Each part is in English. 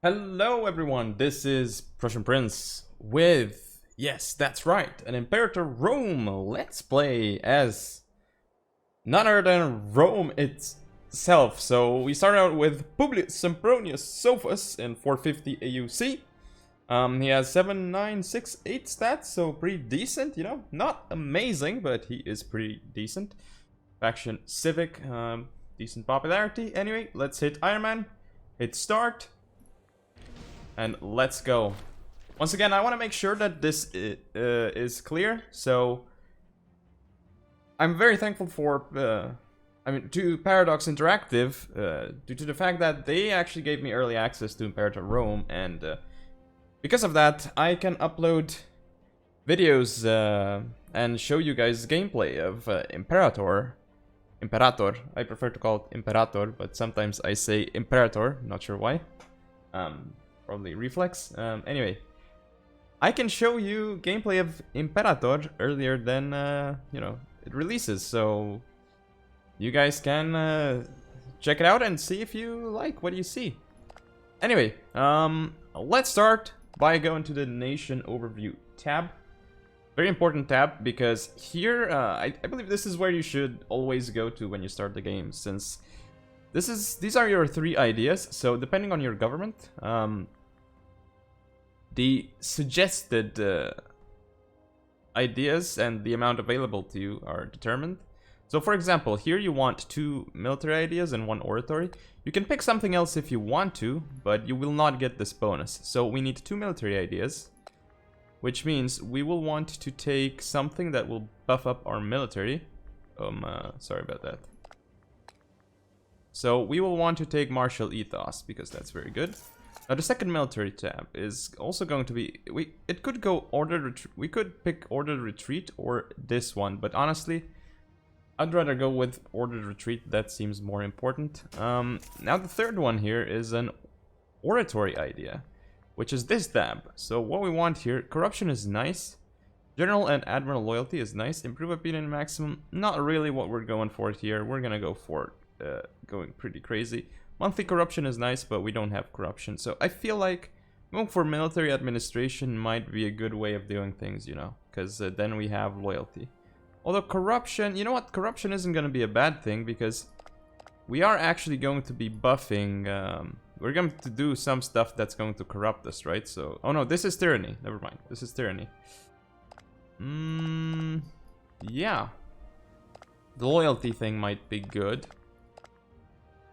Hello everyone, this is Prussian Prince with, yes, that's right, an Imperator Rome Let's Play as none other than Rome itself. So we start out with Publius Sempronius Sophus in 450 AUC. He has 7968 stats, so pretty decent, you know, not amazing, but he is pretty decent. Faction Civic, decent popularity. Anyway, let's hit Iron Man, hit start. And let's go. Once again, I want to make sure that this is clear. So I'm very thankful for, to Paradox Interactive, due to the fact that they actually gave me early access to Imperator Rome, and because of that, I can upload videos and show you guys gameplay of Imperator. I prefer to call it Imperator, but sometimes I say Imperator, not sure why. Probably reflex. Anyway, I can show you gameplay of Imperator earlier than, it releases, so you guys can check it out and see if you like what you see. Anyway, let's start by going to the Nation Overview tab. Very important tab, because here, I believe this is where you should always go to when you start the game, since these are your three ideas. So depending on your government, the suggested ideas and the amount available to you are determined. So for example, here you want 2 military ideas and 1 oratory. You can pick something else if you want to, but you will not get this bonus. So we need 2 military ideas, which means we will want to take something that will buff up our military. Sorry about that. So we will want to take martial ethos, because that's very good. Now the second military tab is also going to be, it could go ordered retreat. We could pick ordered retreat or this one, but honestly, I'd rather go with ordered retreat. That seems more important. Now the third one here is an oratory idea, which is this tab. So what we want here, corruption is nice. General and admiral loyalty is nice. Improve opinion maximum, not really what we're going for here. We're gonna go for going pretty crazy. Monthly corruption is nice, but we don't have corruption. So I feel like going for military administration might be a good way of doing things, you know, because then we have loyalty. Although corruption, you know what, corruption isn't going to be a bad thing, because we are actually going to be buffing, we're going to do some stuff that's going to corrupt us, right? So, oh no, this is tyranny. Never mind, this is tyranny. Yeah. The loyalty thing might be good.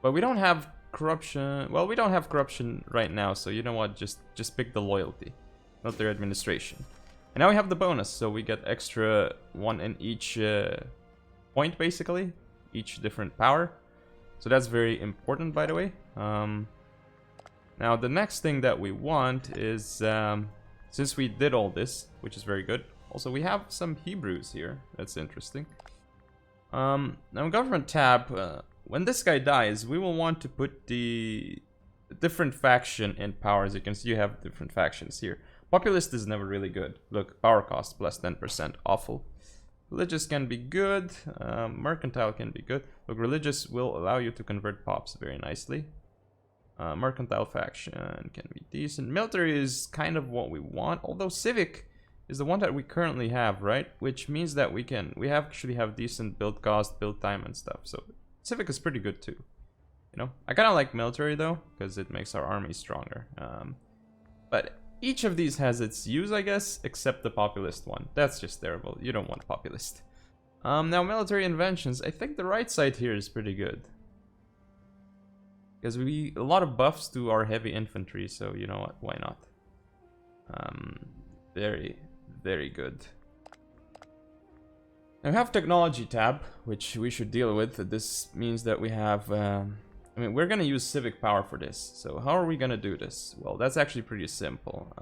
But we don't have corruption. Well, we don't have corruption right now, so you know what? Just pick the loyalty, not their administration. And now we have the bonus, so we get extra 1 in each point, basically, each different power. So that's very important, by the way. Now the next thing that we want is, since we did all this, which is very good. Also, we have some Hebrews here. That's interesting. Now government tab. When this guy dies, we will want to put the different faction in power. As you can see, you have different factions here. Populist is never really good. Look, power cost plus 10%, awful. Religious can be good. Mercantile can be good. Look, religious will allow you to convert pops very nicely. Mercantile faction can be decent. Military is kind of what we want, although civic is the one that we currently have, right? Which means that we actually have decent build cost, build time and stuff. So civic is pretty good too, you know. I kind of like military though, because it makes our army stronger. But each of these has its use, I guess, except the populist one. That's just terrible. You don't want populist. Now military inventions. I think the right side here is pretty good, because a lot of buffs to our heavy infantry. So you know what? Why not? Very, very good. Now we have technology tab, which we should deal with. This means that we have, we're gonna use civic power for this. So how are we gonna do this? Well, that's actually pretty simple.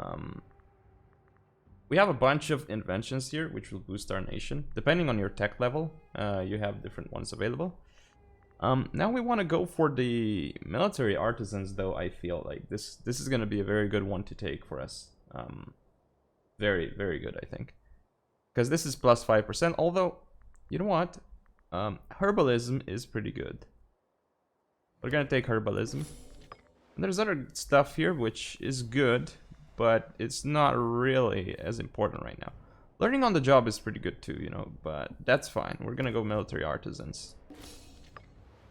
We have a bunch of inventions here, which will boost our nation. Depending on your tech level, you have different ones available. Now we want to go for the military artisans, though. I feel like this is gonna be a very good one to take for us. Very, very good, I think. Because this is plus 5%, although, you know what? Herbalism is pretty good. We're gonna take herbalism. And there's other stuff here which is good, but it's not really as important right now. Learning on the job is pretty good too, you know, but that's fine. We're gonna go military artisans,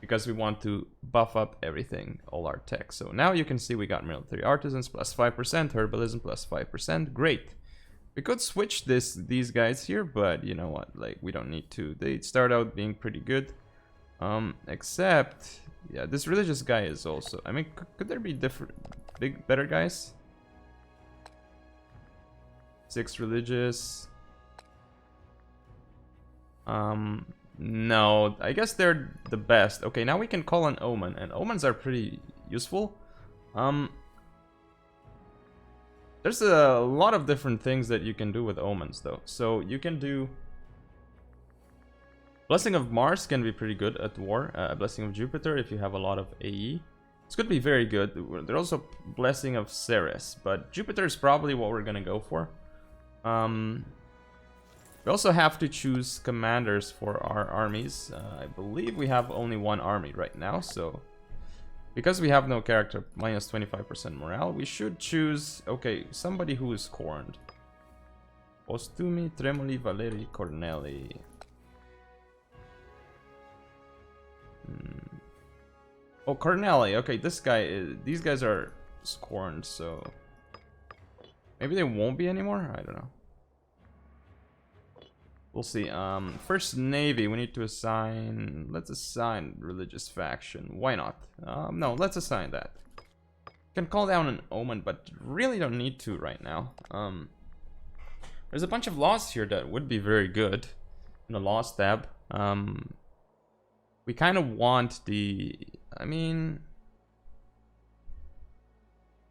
because we want to buff up everything, all our tech. So now you can see we got military artisans plus 5%, herbalism plus 5%. Great. We could switch these guys here, but you know what? Like, we don't need to. They start out being pretty good. Except, yeah, this religious guy is also. I mean, could there be different, better guys? 6 religious. No, I guess they're the best. Okay, now we can call an omen, and omens are pretty useful. There's a lot of different things that you can do with omens, though. So you can do Blessing of Mars can be pretty good at war. Blessing of Jupiter if you have a lot of AE. This could be very good. There's also Blessing of Ceres, but Jupiter is probably what we're gonna go for. We also have to choose commanders for our armies. I believe we have only one army right now, so because we have no character, minus 25% morale, we should choose, okay, somebody who is corned. Postumi, Tremoli, Valeri, Corneli. Oh, Corneli. Okay, this guy is. These guys are scorned, so maybe they won't be anymore. I don't know. We'll see. First Navy. We need to assign. Let's assign religious faction. Why not? No, let's assign that. Can call down an omen, but really don't need to right now. There's a bunch of laws here that would be very good in the laws tab. We kind of want the. I mean,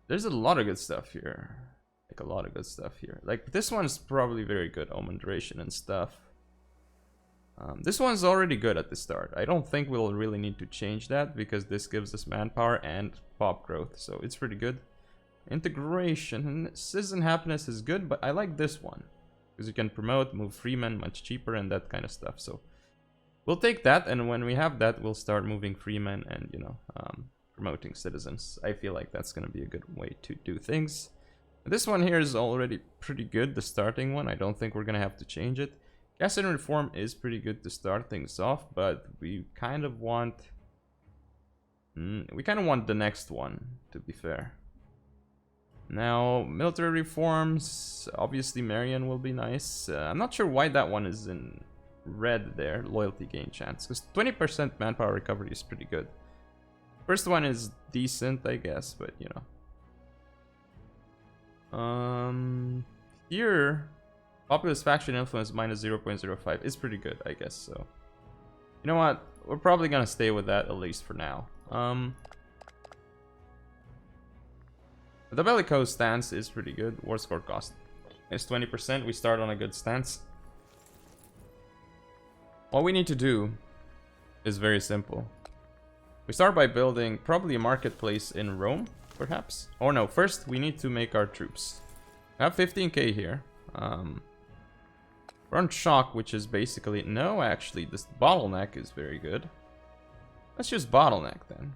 there's a lot of good stuff here. Like a lot of good stuff here. Like this one's probably very good, omen duration and stuff. This one's already good at the start. I don't think we'll really need to change that because this gives us manpower and pop growth, so it's pretty good. Integration, citizen happiness is good, but I like this one because you can promote, move freemen much cheaper and that kind of stuff. So we'll take that, and when we have that, we'll start moving freemen and, you know, promoting citizens. I feel like that's going to be a good way to do things. This one here is already pretty good, the starting one. I don't think we're going to have to change it. Gas and reform is pretty good to start things off, but we kind of want... the next one, to be fair. Now, military reforms, obviously Marion will be nice. I'm not sure why that one is in red there, loyalty gain chance, because 20% manpower recovery is pretty good. First one is decent, I guess, but you know. Here, populous faction influence minus 0.05 is pretty good, I guess, so. You know what? We're probably gonna stay with that, at least for now. The bellicose stance is pretty good. War score cost is 20%. We start on a good stance. What we need to do is very simple. We start by building probably a marketplace in Rome, perhaps. Or no, first we need to make our troops. We have 15k here. We're on shock, which is basically... No, actually, this bottleneck is very good. Let's just bottleneck then.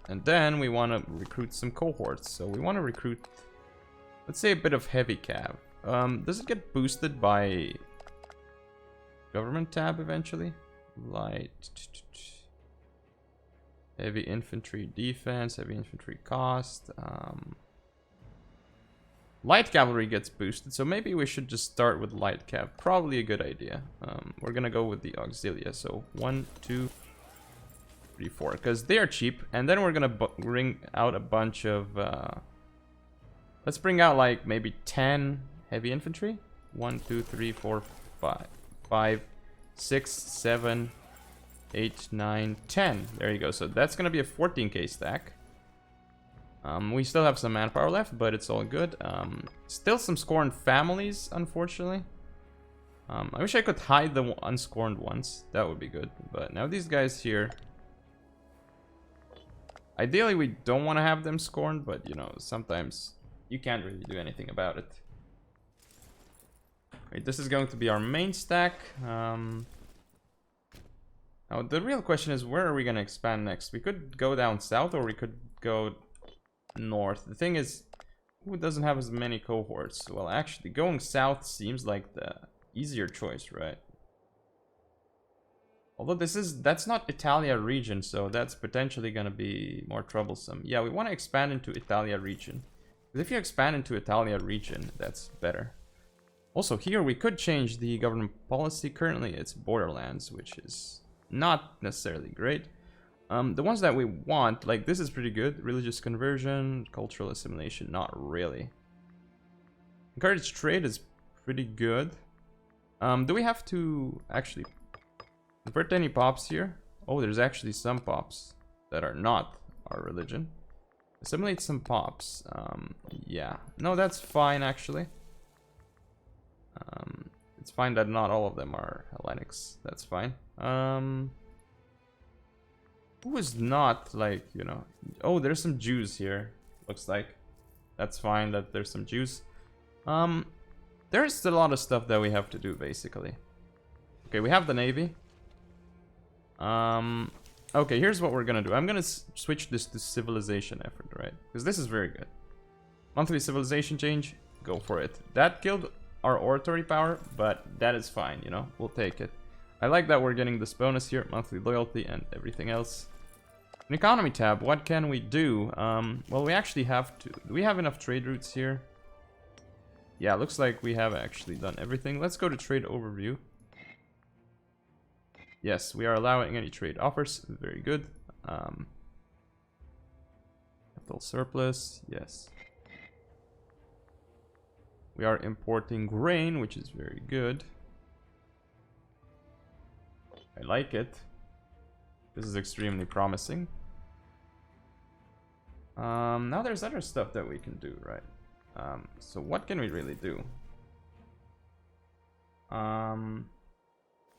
And then we want to recruit some cohorts. So we want to recruit, let's say, a bit of heavy cav. Does it get boosted by government tab eventually? Light... Heavy infantry defense, heavy infantry cost. Light cavalry gets boosted, so maybe we should just start with light cav. Probably a good idea. We're gonna go with the auxilia. So 1, 2, 3, 4, because they are cheap. And then we're gonna bring out a bunch of. Let's bring out like maybe 10 heavy infantry. 1, 2, 3, 4, 5, 5, 6, 7. 8, 9, 10. There you go. So that's going to be a 14k stack. We still have some manpower left, but it's all good. Still some scorned families, unfortunately. I wish I could hide the unscorned ones. That would be good. But now these guys here... Ideally, we don't want to have them scorned, but, you know, sometimes you can't really do anything about it. Wait, this is going to be our main stack. Now, the real question is, where are we going to expand next? We could go down south, or we could go north. The thing is, who doesn't have as many cohorts? Well, actually, going south seems like the easier choice, right? Although that's not Italia region, so that's potentially gonna be more troublesome. Yeah, we want to expand into Italia region. Because if you expand into Italia region, that's better. Also, here we could change the government policy. Currently, it's borderlands, which is not necessarily great. The ones that we want, like this is pretty good. Religious conversion, cultural assimilation, not really. Encourage trade is pretty good. Do we have to actually convert any pops here? Oh, there's actually some pops that are not our religion. Assimilate some pops. Yeah. No, that's fine actually. It's fine that not all of them are Hellenics. That's fine. Who is not, like, you know... Oh, there's some Jews here, looks like. That's fine that there's some Jews. There's a lot of stuff that we have to do, basically. Okay, we have the Navy. Okay, here's what we're gonna do. I'm gonna switch this to civilization effort, right? Because this is very good. Monthly civilization change, go for it. That killed our oratory power, but that is fine, you know? We'll take it. I like that we're getting this bonus here, monthly loyalty and everything else. An economy tab, what can we do? Well, we actually have to... Do we have enough trade routes here? Yeah, looks like we have actually done everything. Let's go to trade overview. Yes, we are allowing any trade offers. Very good. Capital surplus, yes. We are importing grain, which is very good. I like it. This is extremely promising. Now there's other stuff that we can do, right? So what can we really do?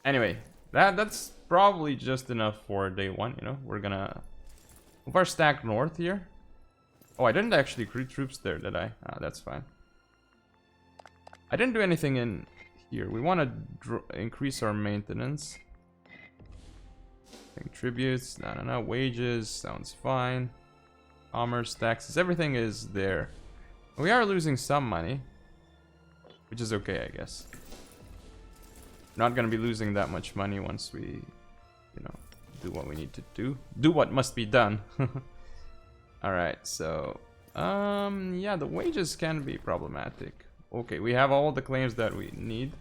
Anyway, that's probably just enough for day one, you know? We're gonna move our stack north here. Oh, I didn't actually recruit troops there, did I? Ah, that's fine. I didn't do anything in here. We want to increase our maintenance. Tributes, no, wages, sounds fine. Commerce, taxes, everything is there. We are losing some money, which is okay, I guess. Not gonna be losing that much money once we, you know, do what we need to do. Do what must be done. Alright, so, yeah, the wages can be problematic. Okay, we have all the claims that we need.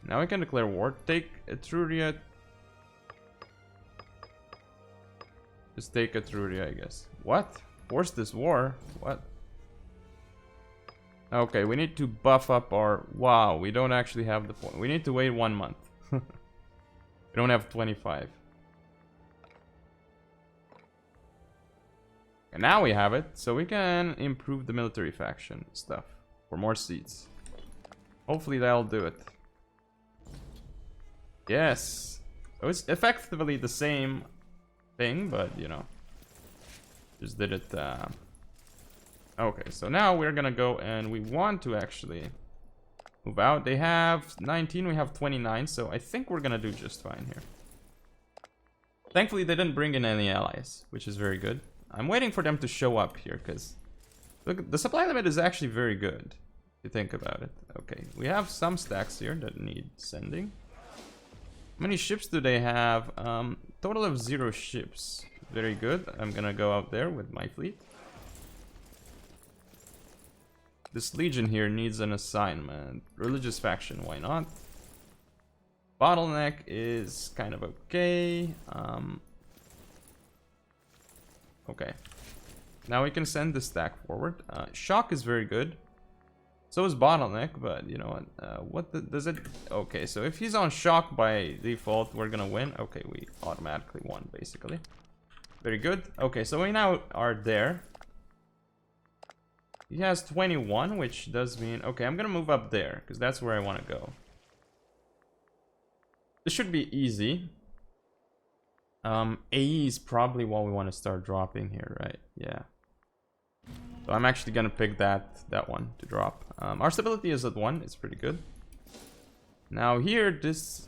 Now we can declare war. Take Etruria. Just take Etruria, I guess. What? Force this war? What? Okay, we need to buff up our... Wow, we don't actually have the point. We need to wait 1 month. We don't have 25. And now we have it, so we can improve the military faction stuff for more seats. Hopefully that'll do it. Yes. So it's effectively the same thing, but you know, just did it. Okay, so now we're gonna go and we want to actually move out. They have 19, we have 29, so I think we're gonna do just fine here. Thankfully they didn't bring in any allies, which is very good. I'm waiting for them to show up here, because look, the supply limit is actually very good, if you think about it. Okay, we have some stacks here that need sending. How many ships do they have? Total of 0 ships. Very good. I'm gonna go out there with my fleet. This legion here needs an assignment. Religious faction, why not? Bottleneck is kind of okay. Okay. Now we can send the stack forward. Shock is very good. So is Bottleneck, but you know what? Does it? Okay, so if he's on Shock by default, we're gonna win. Okay, we automatically won, basically. Very good. Okay, so we now are there. He has 21, which does mean... Okay, I'm gonna move up there, because that's where I want to go. This should be easy. AE is probably what we want to start dropping here, right? Yeah. So I'm actually gonna pick that one to drop. Our stability is at 1. It's pretty good. Now here,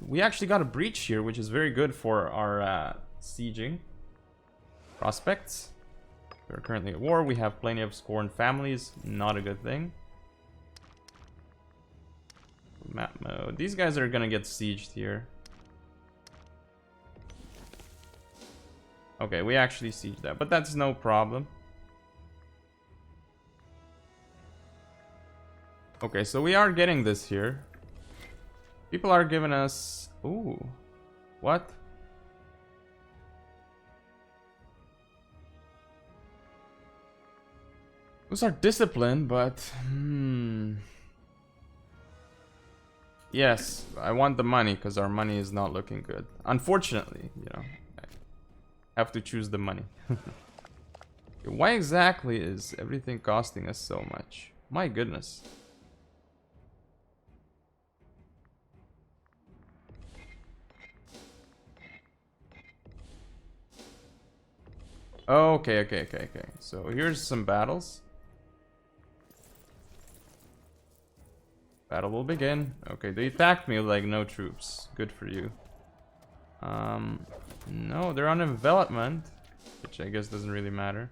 we actually got a breach here, which is very good for our sieging prospects. We're currently at war. We have plenty of scorned families. Not a good thing. Map mode. These guys are gonna get sieged here. Okay, we actually sieged that, but that's no problem. Okay, so we are getting this here. People are giving us... Ooh. What? Those are disciplined, but... Yes, I want the money, because our money is not looking good. Unfortunately, you know. I have to choose the money. Why exactly is everything costing us so much? My goodness. Okay. So here's some battles. Battle will begin. Okay, they attacked me with like no troops. Good for you. No, they're on envelopment, which I guess doesn't really matter.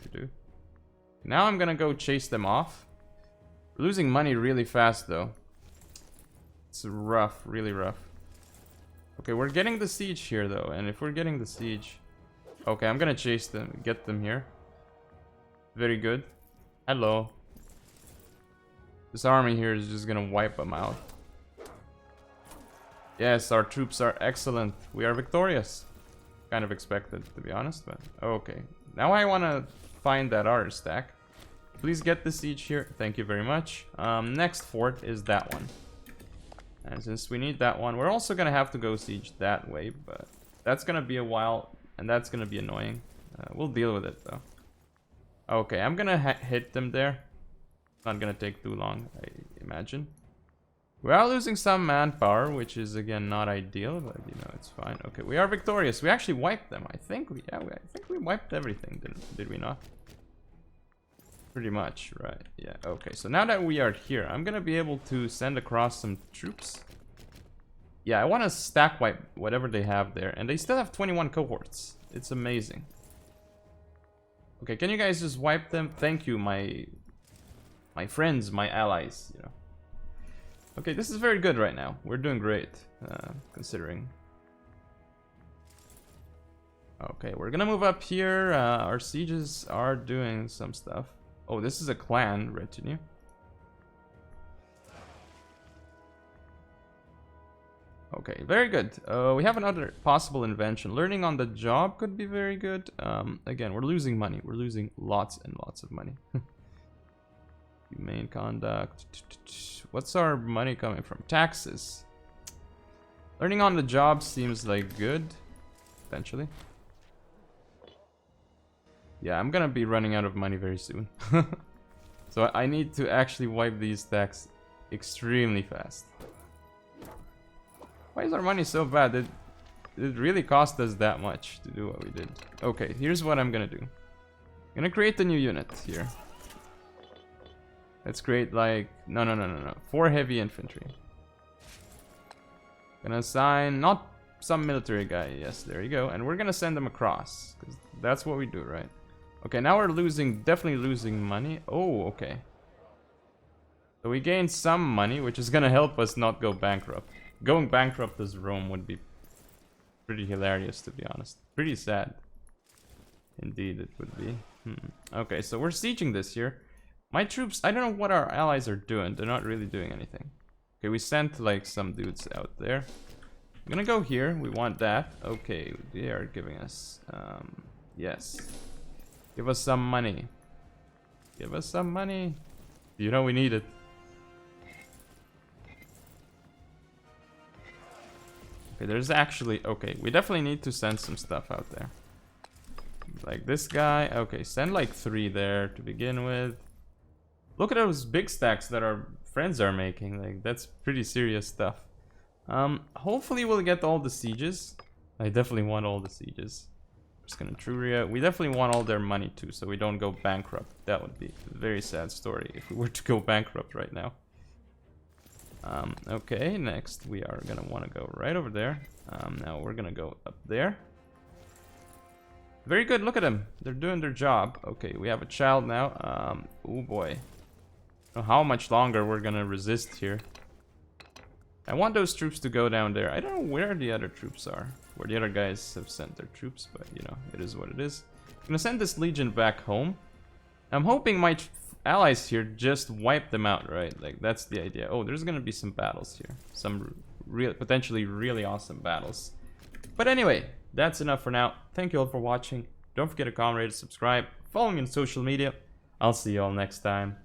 To do. Now I'm gonna go chase them off. We're losing money really fast though. It's rough, really rough. Okay, we're getting the siege here though, and if we're getting the siege... Okay, I'm gonna chase them, get them here. Very good. Hello. This army here is just gonna wipe them out. Yes, our troops are excellent. We are victorious. Kind of expected, to be honest, but... Okay. Now I wanna find that artist stack. Please get the siege here. Thank you very much. Next fort is that one. And since we need that one, we're also gonna have to go siege that way, but... That's gonna be a while... And that's gonna be annoying. We'll deal with it though. Okay, I'm gonna hit them there. Not gonna take too long, I imagine. We are losing some manpower, which is again not ideal, but you know it's fine. Okay, we are victorious. We actually wiped them. I think we wiped everything. Did we not? Pretty much, right? Yeah. Okay. So now that we are here, I'm gonna be able to send across some troops. Yeah, I want to stack wipe whatever they have there. And they still have 21 cohorts. It's amazing. Okay, can you guys just wipe them? Thank you, my friends, my allies, you know. Okay, this is very good right now. We're doing great, considering. Okay, we're gonna move up here. Our sieges are doing some stuff. Oh, this is a clan retinue. Okay, very good. We have another possible invention. Learning on the job could be very good. Again, we're losing money. We're losing lots and lots of money. Humane conduct. What's our money coming from? Taxes. Learning on the job seems like good. Potentially. Yeah, I'm gonna be running out of money very soon. So I need to actually wipe these stacks extremely fast. Why is our money so bad? It really cost us that much to do what we did. Okay, here's what I'm gonna do. I'm gonna create a new unit here. Let's create like... No. 4 heavy infantry. Gonna assign... Not some military guy. Yes, there you go. And we're gonna send them across. Because that's what we do, right? Okay, now we're losing... Definitely losing money. Oh, okay. So we gained some money, which is gonna help us not go bankrupt. Going bankrupt as Rome would be pretty hilarious, to be honest. Pretty sad. Indeed, it would be. Okay, so we're sieging this here. My troops, I don't know what our allies are doing. They're not really doing anything. Okay, we sent like some dudes out there. I'm gonna go here. We want that. Okay, they are giving us... yes. Give us some money. Give us some money. You know we need it. Okay, there's actually... Okay, we definitely need to send some stuff out there. Like this guy. Okay, send like 3 there to begin with. Look at those big stacks that our friends are making. Like, that's pretty serious stuff. Hopefully we'll get all the sieges. I definitely want all the sieges. Just gonna Truria. We definitely want all their money too, so we don't go bankrupt. That would be a very sad story if we were to go bankrupt right now. Okay, next we are gonna want to go right over there. Now we're gonna go up there. Very good, look at them. They're doing their job. Okay, we have a child now. Oh boy. I don't know how much longer we're gonna resist here. I want those troops to go down there. I don't know where the other troops are. Where the other guys have sent their troops, but you know, it is what it is. I'm gonna send this legion back home. I'm hoping my allies here just wipe them out, right? Like, that's the idea. Oh, there's gonna be some battles here. Some potentially really awesome battles. But anyway, that's enough for now. Thank you all for watching. Don't forget to comment, rate, subscribe, follow me on social media. I'll see you all next time.